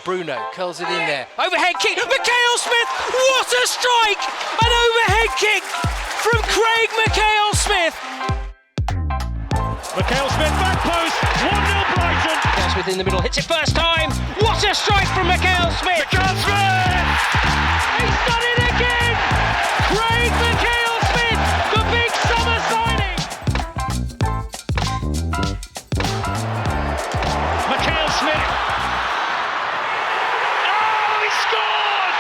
Bruno curls it in there. Overhead kick. Mackail-Smith. What a strike! An overhead kick from Craig Mackail-Smith. Mackail-Smith back post. 1-0 Brighton. Mackail-Smith in the middle. Hits it first time. What a strike from Mackail-Smith. Mackail-Smith! He's done it again. Craig Mackail-Smith, the big summer signing. Mackail-Smith. Oh, he scored!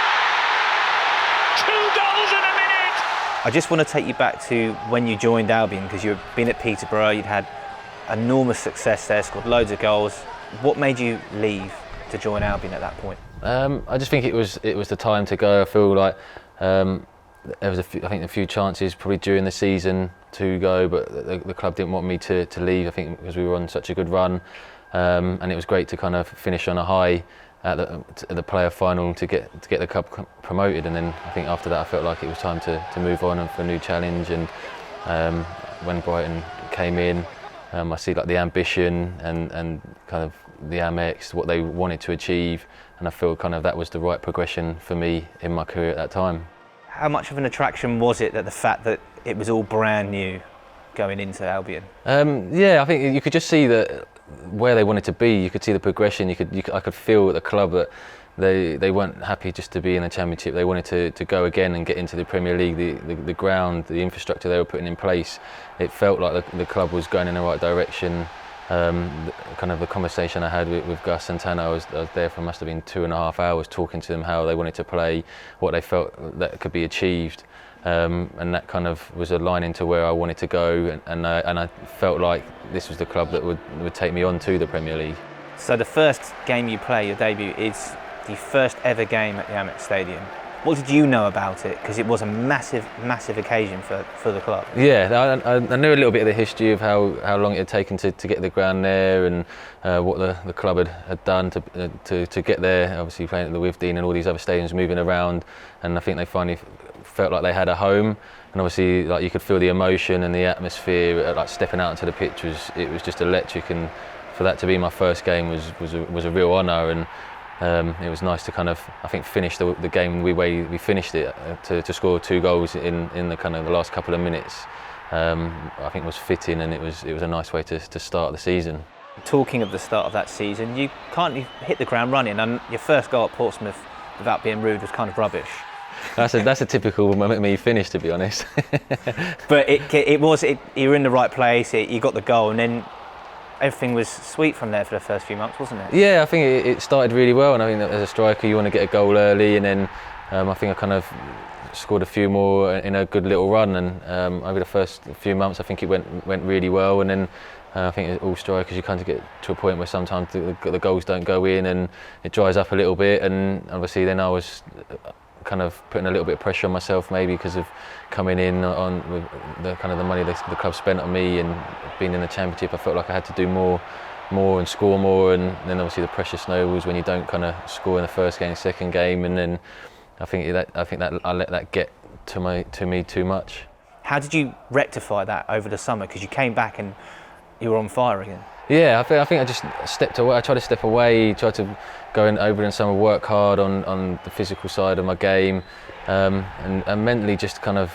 2 goals in a minute. I just want to take you back to when you joined Albion, because you'd been at Peterborough, you'd had enormous success there, scored loads of goals. What made you leave to join Albion at that point? I just think it was the time to go. I feel like there was I think a few chances probably during the season to go, but the club didn't want me to leave. I think because we were on such a good run, and it was great to kind of finish on a high at the player final to get the club promoted. And then I think after that I felt like it was time to move on and for a new challenge. And when Brighton came in, I see like the ambition and kind of the Amex, what they wanted to achieve, and I feel kind of that was the right progression for me in my career at that time. How much of an attraction was it that the fact that it was all brand new going into Albion? Yeah, I think you could just see that where they wanted to be. You could see the progression. I could feel at the club that they weren't happy just to be in the Championship. They wanted to go again and get into the Premier League. The ground, the infrastructure they were putting in place, it felt like the club was going in the right direction. Kind of the conversation I had with Gus and Tanner, I was there for must have been 2.5 hours talking to them how they wanted to play, what they felt that could be achieved, and that kind of was aligning to where I wanted to go, and I felt like this was the club that would take me on to the Premier League. So the first game you play, your debut, is the first ever game at the Amex Stadium. What did you know about it? Because it was a massive, massive occasion for the club. Yeah, I knew a little bit of the history of how long it had taken to get the ground there, and what the club had done to get there. Obviously playing at the Withdean and all these other stadiums, moving around, and I think they finally felt like they had a home. And obviously, like, you could feel the emotion and the atmosphere. Like stepping out onto the pitch was just electric, and for that to be my first game was a real honour. And it was nice to kind of, I think, finish the game the way we finished it, to score 2 goals in the kind of the last couple of minutes. I think was fitting, and it was a nice way to start the season. Talking of the start of that season, you can't hit the ground running, and your first goal at Portsmouth, without being rude, was kind of rubbish. That's a typical me finish, to be honest. But you were in the right place. You got the goal, and then everything was sweet from there for the first few months, wasn't it? Yeah, I think it started really well, and I think that as a striker you want to get a goal early, and then I think I kind of scored a few more in a good little run, and over the first few months I think it went really well. And then I think all strikers, you kind of get to a point where sometimes the goals don't go in and it dries up a little bit, and obviously then I was kind of putting a little bit of pressure on myself, maybe because of coming in on with the kind of the money the club spent on me and being in the Championship. I felt like I had to do more and score more, and then obviously the pressure snowballs when you don't kind of score in the first game, second game, and then I think that I let that get to me too much. How did you rectify that over the summer? Because you came back and you were on fire again. Yeah, I think I just stepped away. I tried to step away, tried to go over in summer, work hard on the physical side of my game, and mentally just kind of,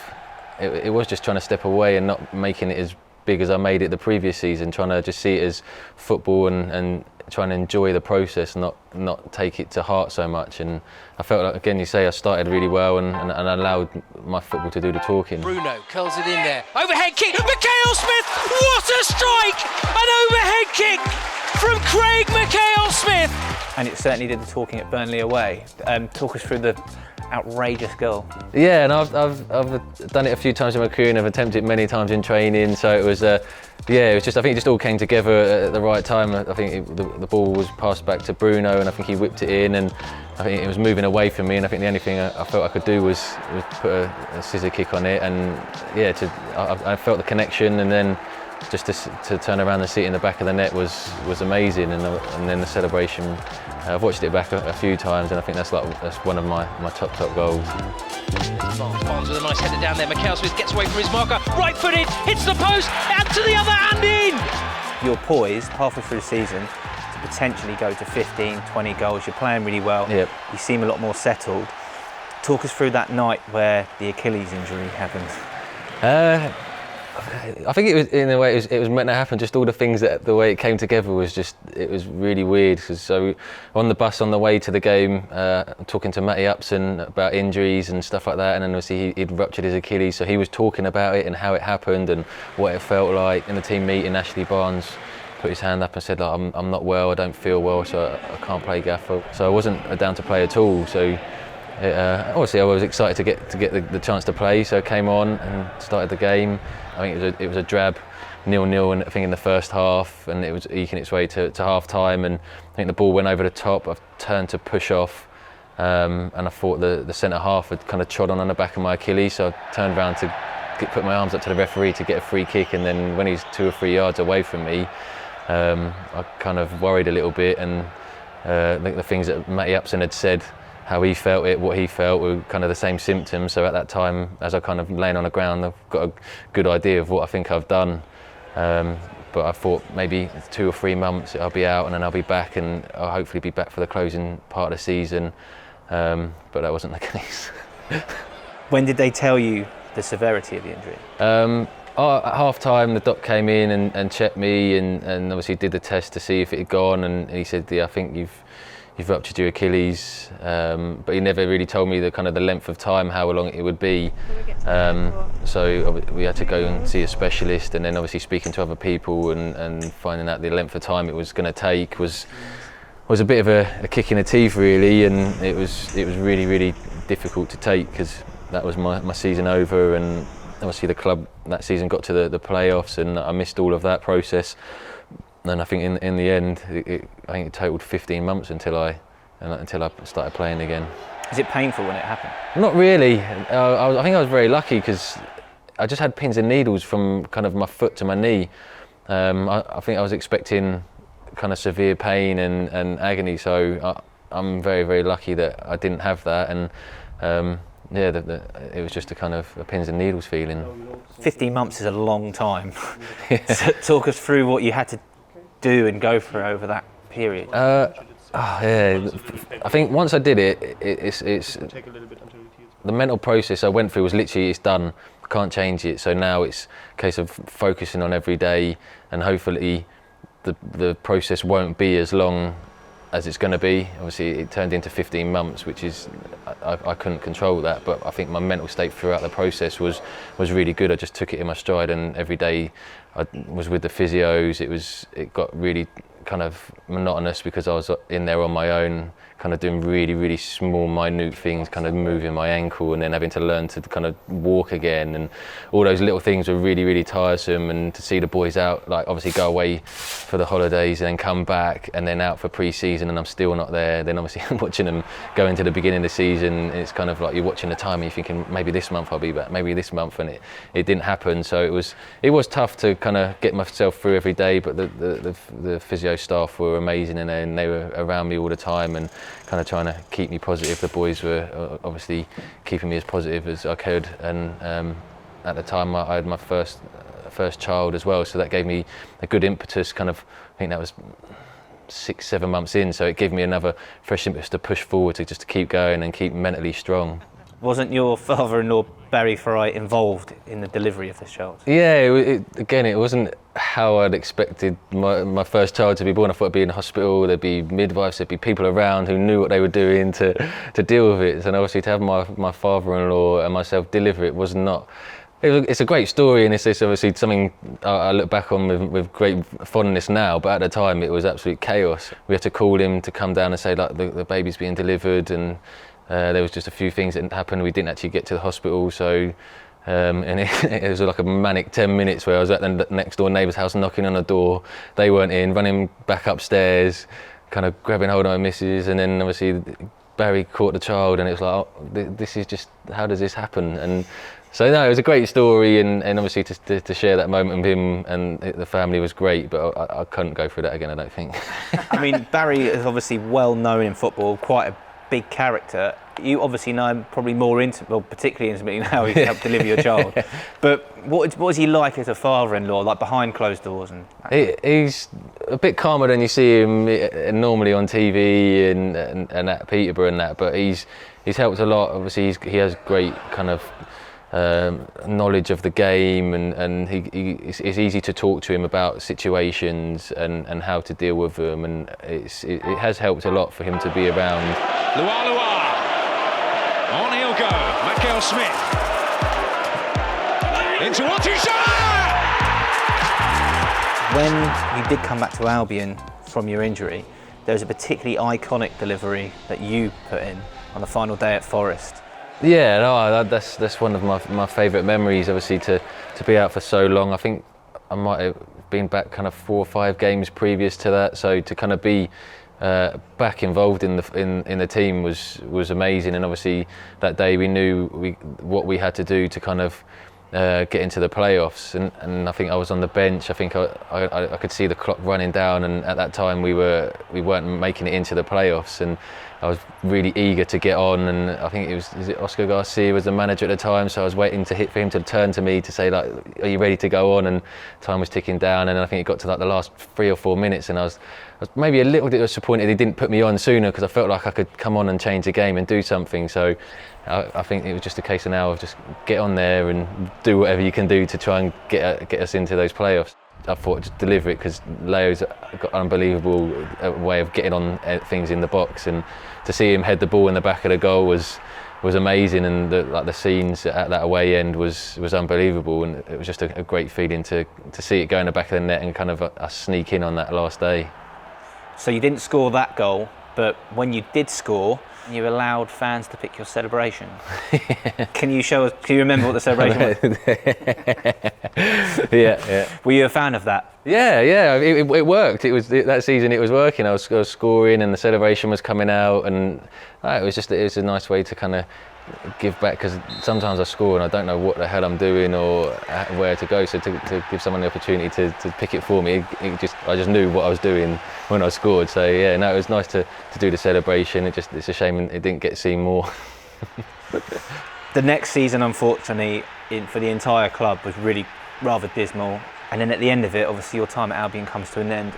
it was just trying to step away and not making it as big as I made it the previous season, trying to just see it as football and trying to enjoy the process, not take it to heart so much. And I felt like, again, you say I started really well and allowed my football to do the talking. Bruno curls it in there. Overhead kick. Mackail-Smith. What a strike! An overhead kick from Craig Mackail-Smith. And it certainly did the talking at Burnley away. Talk us through the outrageous goal. Yeah, and I've done it a few times in my career, and I've attempted it many times in training. So it was, it was just, I think it just all came together at the right time. I think the ball was passed back to Bruno, and I think he whipped it in, and I think it was moving away from me. And I think the only thing I felt I could do was put a scissor kick on it, and yeah, I felt the connection, and then just to turn around and see it in the back of the net was amazing, and then the celebration. I've watched it back a few times, and I think that's one of my top goals. Barnes with a nice header down there. Mackail-Smith gets away from his marker, right-footed, hits the post, and to the other and in. You're poised halfway through the season to to potentially go to 15, 20 goals. You're playing really well. Yep. You seem a lot more settled. Talk us through that night where the Achilles injury happened. I think it was, in a way, it was meant to happen. Just all the things the way it came together was it was really weird. Cause so on the bus on the way to the game, talking to Matty Upson about injuries and stuff like that, and then obviously he'd ruptured his Achilles, so he was talking about it and how it happened and what it felt like. In the team meeting, Ashley Barnes put his hand up and said, like, I'm not well, I don't feel well, so I can't play gaffer. So I wasn't down to play at all. So obviously I was excited to get the chance to play, so I came on and started the game. I think it was a drab 0-0, and I think in the first half, and it was eking its way to half time, and I think the ball went over the top. I've turned to push off, and I thought the centre half had kind of trod on the back of my Achilles, so I turned around to put my arms up to the referee to get a free kick, and then when he's 2 or 3 yards away from me, I kind of worried a little bit, and the things that Matty Upson had said, how he felt it, what he felt, were kind of the same symptoms. So at that time, as I kind of laying on the ground, I've got a good idea of what I think I've done. But I thought maybe 2 or 3 months I'll be out, and then I'll be back, and I'll hopefully be back for the closing part of the season. But that wasn't the case. When did they tell you the severity of the injury? At half time, the doc came in and checked me, and obviously did the test to see if it had gone, and he said, yeah, I think you've ruptured your Achilles, but he never really told me the length of time, how long it would be. So we had to go and see a specialist, and then obviously speaking to other people and finding out the length of time it was going to take was a bit of a kick in the teeth, really, and it was really, really difficult to take, because that was my season over, and obviously the club that season got to the playoffs, and I missed all of that process. And I think in the end, I think it totaled 15 months until I started playing again. Is it painful when it happened? Not really. I think I was very lucky, because I just had pins and needles from kind of my foot to my knee. I think I was expecting kind of severe pain and agony, so I'm very, very lucky that I didn't have that. And it was just a pins and needles feeling. 15 months is a long time. So talk us through what you had to do and go through over that period. I think once I did it, it's the mental process I went through was literally, it's done, I can't change it. So now it's a case of focusing on every day, and hopefully the process won't be as long as it's going to be. Obviously it turned into 15 months, which is, I couldn't control that, but I think my mental state throughout the process was really good. I just took it in my stride, and every day I was with the physios. It got really kind of monotonous, because I was in there on my own, kind of doing really, really small, minute things, kind of moving my ankle, and then having to learn to kind of walk again, and all those little things were really, really tiresome. And to see the boys out, like obviously go away for the holidays and then come back, and then out for pre-season, and I'm still not there. Then obviously watching them go into the beginning of the season, it's kind of like you're watching the time and you're thinking, maybe this month I'll be back, maybe this month, and it didn't happen. So it was tough to kind of get myself through every day, but the physio staff were amazing, and they were around me all the time and kind of trying to keep me positive. The boys were obviously keeping me as positive as I could, and at the time I had my first child as well, so that gave me a good impetus. I think that was 6-7 months in, so it gave me another fresh impetus to push forward, to keep going and keep mentally strong. Wasn't your father-in-law Barry Fry involved in the delivery of this child? Yeah, it wasn't how I'd expected my first child to be born. I thought it'd be in a hospital, there'd be midwives, there'd be people around who knew what they were doing to deal with it. And obviously to have my father-in-law and myself deliver it was not. It's a great story, and it's obviously something I look back on with great fondness now, but at the time it was absolute chaos. We had to call him to come down and say, like, the baby's being delivered, and there was just a few things that didn't happen. We didn't actually get to the hospital, so and it was like a manic 10 minutes where I was at the next door neighbour's house knocking on the door. They weren't in, running back upstairs, kind of grabbing hold of my missus, and then obviously Barry caught the child, and it was like, oh, this is just, how does this happen? And so no, it was a great story, and obviously to share that moment with him and the family was great, but I couldn't go through that again, I don't think. I mean, Barry is obviously well known in football, quite a big character. You obviously know him probably more intimate, well, particularly intimately now. He's helped deliver your child. But what is he like as a father-in-law, like behind closed doors? And He's a bit calmer than you see him normally on TV and at Peterborough and that. But he's helped a lot. Obviously, he has great kind of knowledge of the game, and it's easy to talk to him about situations and how to deal with them, and it has helped a lot for him to be around. Lualua. On he'll go. Mackail-Smith. Into what he shot! When you did come back to Albion from your injury, there was a particularly iconic delivery that you put in on the final day at Forest. Yeah, no, that's one of my favourite memories. Obviously, to be out for so long. I think I might have been back kind of 4 or 5 games previous to that. So to kind of be back involved in the team was amazing. And obviously that day we knew what we had to do to kind of get into the playoffs. And I think I was on the bench. I think I could see the clock running down. And at that time we weren't making it into the playoffs. And I was really eager to get on, and I think is it Oscar Garcia was the manager at the time, so I was waiting for him to turn to me to say, like, are you ready to go on? And time was ticking down, and I think it got to like the last 3 or 4 minutes, and I was maybe a little bit disappointed he didn't put me on sooner, because I felt like I could come on and change the game and do something. So I think it was just a case of now of just get on there and do whatever you can do to try and get us into those playoffs. I thought just deliver it, because Leo's got an unbelievable way of getting on things in the box, and to see him head the ball in the back of the goal was amazing, and the scenes at that away end was unbelievable, and it was just a great feeling to see it go in the back of the net and kind of us sneak in on that last day. So you didn't score that goal, but when you did score, you allowed fans to pick your celebration. Can you remember what the celebration was? Yeah. Were you a fan of that? Yeah. It worked. That season. It was working. I was scoring, and the celebration was coming out, and it was a nice way to kind of give back, because sometimes I score and I don't know what the hell I'm doing or where to go. So to give someone the opportunity to pick it for me, I just knew what I was doing when I scored. So yeah, no, it was nice to do the celebration. It's a shame it didn't get seen more. The next season, unfortunately, for the entire club was really rather dismal. And then at the end of it, obviously your time at Albion comes to an end.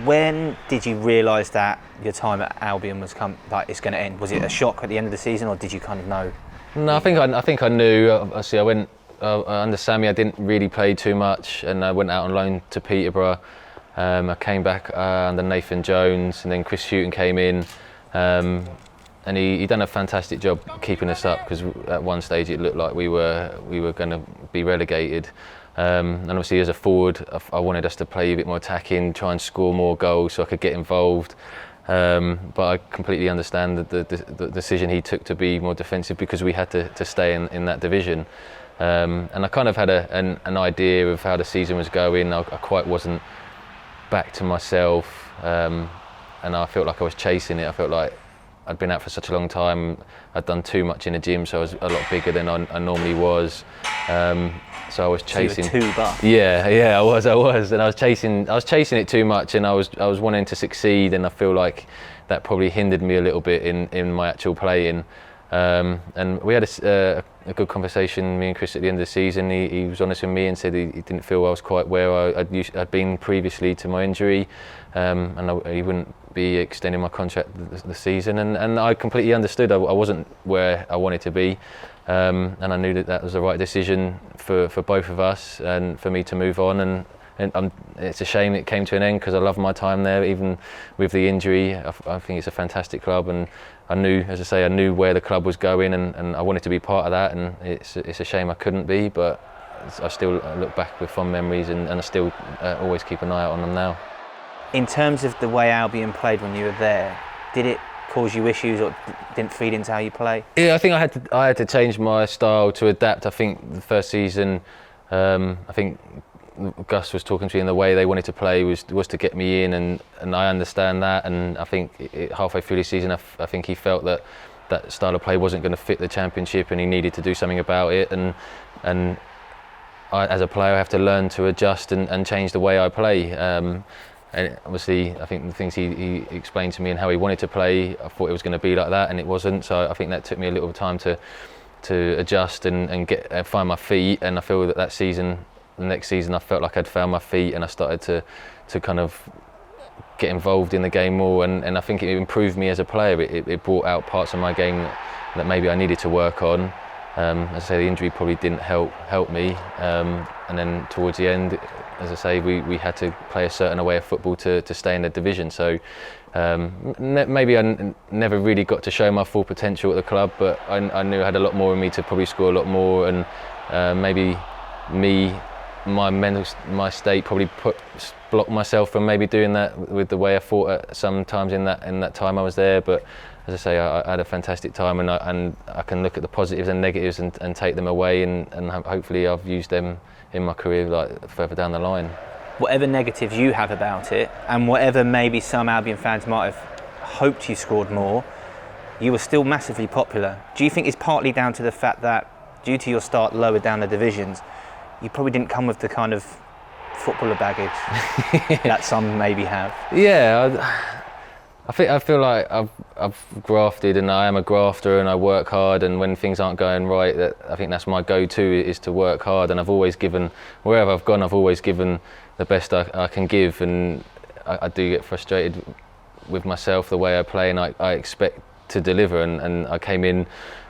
When did you realise that your time at Albion it's going to end? Was it a shock at the end of the season, or did you kind of know? No, I think I knew. Obviously, I went under Sammy. I didn't really play too much, and I went out on loan to Peterborough. I came back under Nathan Jones, and then Chris Hughton came in, and he done a fantastic job keeping us up, because at one stage it looked like we were going to be relegated. And obviously as a forward, I wanted us to play a bit more attacking, try and score more goals so I could get involved. But I completely understand the decision he took to be more defensive, because we had to stay in that division. And I kind of had an idea of how the season was going. I quite wasn't back to myself, and I felt like I was chasing it. I felt like I'd been out for such a long time. I'd done too much in the gym, so I was a lot bigger than I normally was. So I was chasing. So you were too buff. Yeah, I was, and I was chasing it too much, and I was wanting to succeed, and I feel like that probably hindered me a little bit in my actual playing. And we had a good conversation, me and Chris, at the end of the season. He was honest with me and said he didn't feel I was quite where I'd been previously to my injury, and he wouldn't be extending my contract the season, and I completely understood. I wasn't where I wanted to be, and I knew that was the right decision for both of us and for me to move on. And it's a shame it came to an end, because I love my time there, even with the injury. I think it's a fantastic club, and I knew, as I say, I knew where the club was going, and I wanted to be part of that. And it's a shame I couldn't be, but I still look back with fond memories, and I still always keep an eye out on them now. In terms of the way Albion played when you were there, did it cause you issues, or didn't feed into how you play? Yeah, I think I had to change my style to adapt. I think the first season, I think Gus was talking to me, and the way they wanted to play was to get me in, and I understand that. And I think halfway through the season, I think he felt that style of play wasn't going to fit the Championship, and he needed to do something about it. And I, as a player, I have to learn to adjust and change the way I play. And obviously, I think the things he explained to me and how he wanted to play, I thought it was going to be like that, and it wasn't. So I think that took me a little time to adjust and find my feet. And I feel that season, the next season, I felt like I'd found my feet, and I started to kind of get involved in the game more. And I think it improved me as a player. It brought out parts of my game that maybe I needed to work on. As I say, the injury probably didn't help me. And then towards the end, as I say, we had to play a certain way of football to stay in the division. So maybe I never really got to show my full potential at the club, but I knew I had a lot more in me to probably score a lot more. And maybe my state probably blocked myself from maybe doing that with the way I fought at sometimes in that time I was there. But as I say, I had a fantastic time, and I can look at the positives and negatives and take them away, and hopefully I've used them in my career like further down the line. Whatever negatives you have about it, and whatever maybe some Albion fans might have hoped you scored more, you were still massively popular. Do you think it's partly down to the fact that, due to your start lower down the divisions, you probably didn't come with the kind of footballer baggage that some maybe have? Yeah, I feel like I've grafted, and I am a grafter, and I work hard, and when things aren't going right, I think that's my go-to, is to work hard. And I've always given, wherever I've gone, I've always given the best I can give, and I do get frustrated with myself the way I play, and I expect to deliver, and I came in,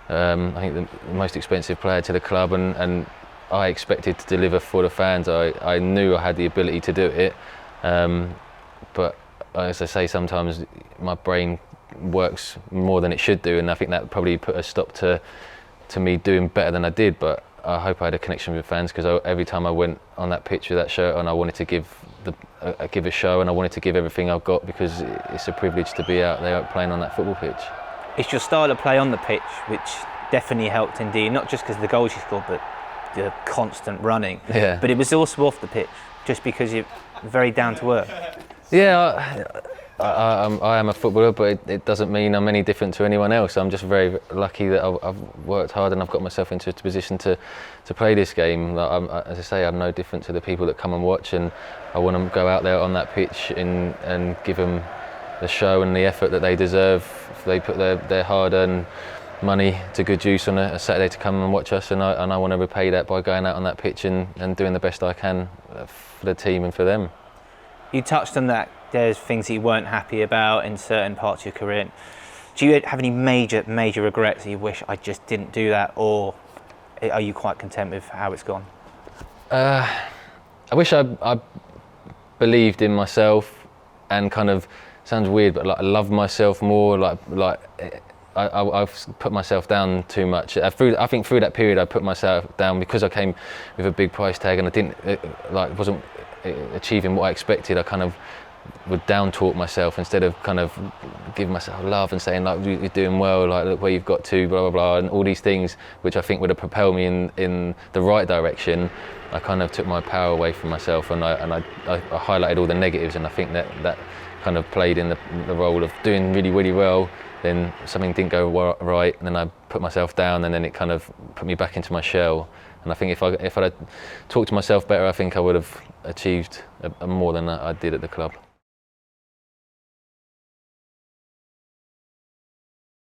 I think the most expensive player to the club, and I expected to deliver for the fans. I knew I had the ability to do it, but as I say, sometimes my brain works more than it should do, and I think that probably put a stop to me doing better than I did. But I hope I had a connection with fans, because every time I went on that pitch with that shirt on, I wanted to give a show, and I wanted to give everything I've got, because it's a privilege to be out there playing on that football pitch. It's your style of play on the pitch which definitely helped indeed, not just because of the goals you scored, but the constant running. Yeah. But it was also off the pitch, just because you're very down to earth. Yeah, I am a footballer, but it doesn't mean I'm any different to anyone else. I'm just very lucky that I've worked hard, and I've got myself into a position to play this game. As I say, I'm no different to the people that come and watch, and I want to go out there on that pitch and give them the show and the effort that they deserve. They put their hard-earned money to good use on a Saturday to come and watch us, and I want to repay that by going out on that pitch and doing the best I can for the team and for them. You touched on that. There's things that you weren't happy about in certain parts of your career. Do you have any major regrets that you wish I just didn't do that, or are you quite content with how it's gone? I wish I believed in myself, and kind of, sounds weird, but like I love myself more. I've put myself down too much. I think through that period I put myself down because I came with a big price tag, and I didn't wasn't achieving what I expected. I kind of would down talk myself instead of kind of giving myself love and saying like, you're doing well, like look where you've got to, blah blah blah, and all these things which I think would have propelled me in the right direction. I kind of took my power away from myself, and I highlighted all the negatives, and I think that kind of played in the role of doing really well. Then something didn't go right, and then I put myself down, and then it kind of put me back into my shell. And I think if I'd talked to myself better, I think I would have achieved more than I did at the club.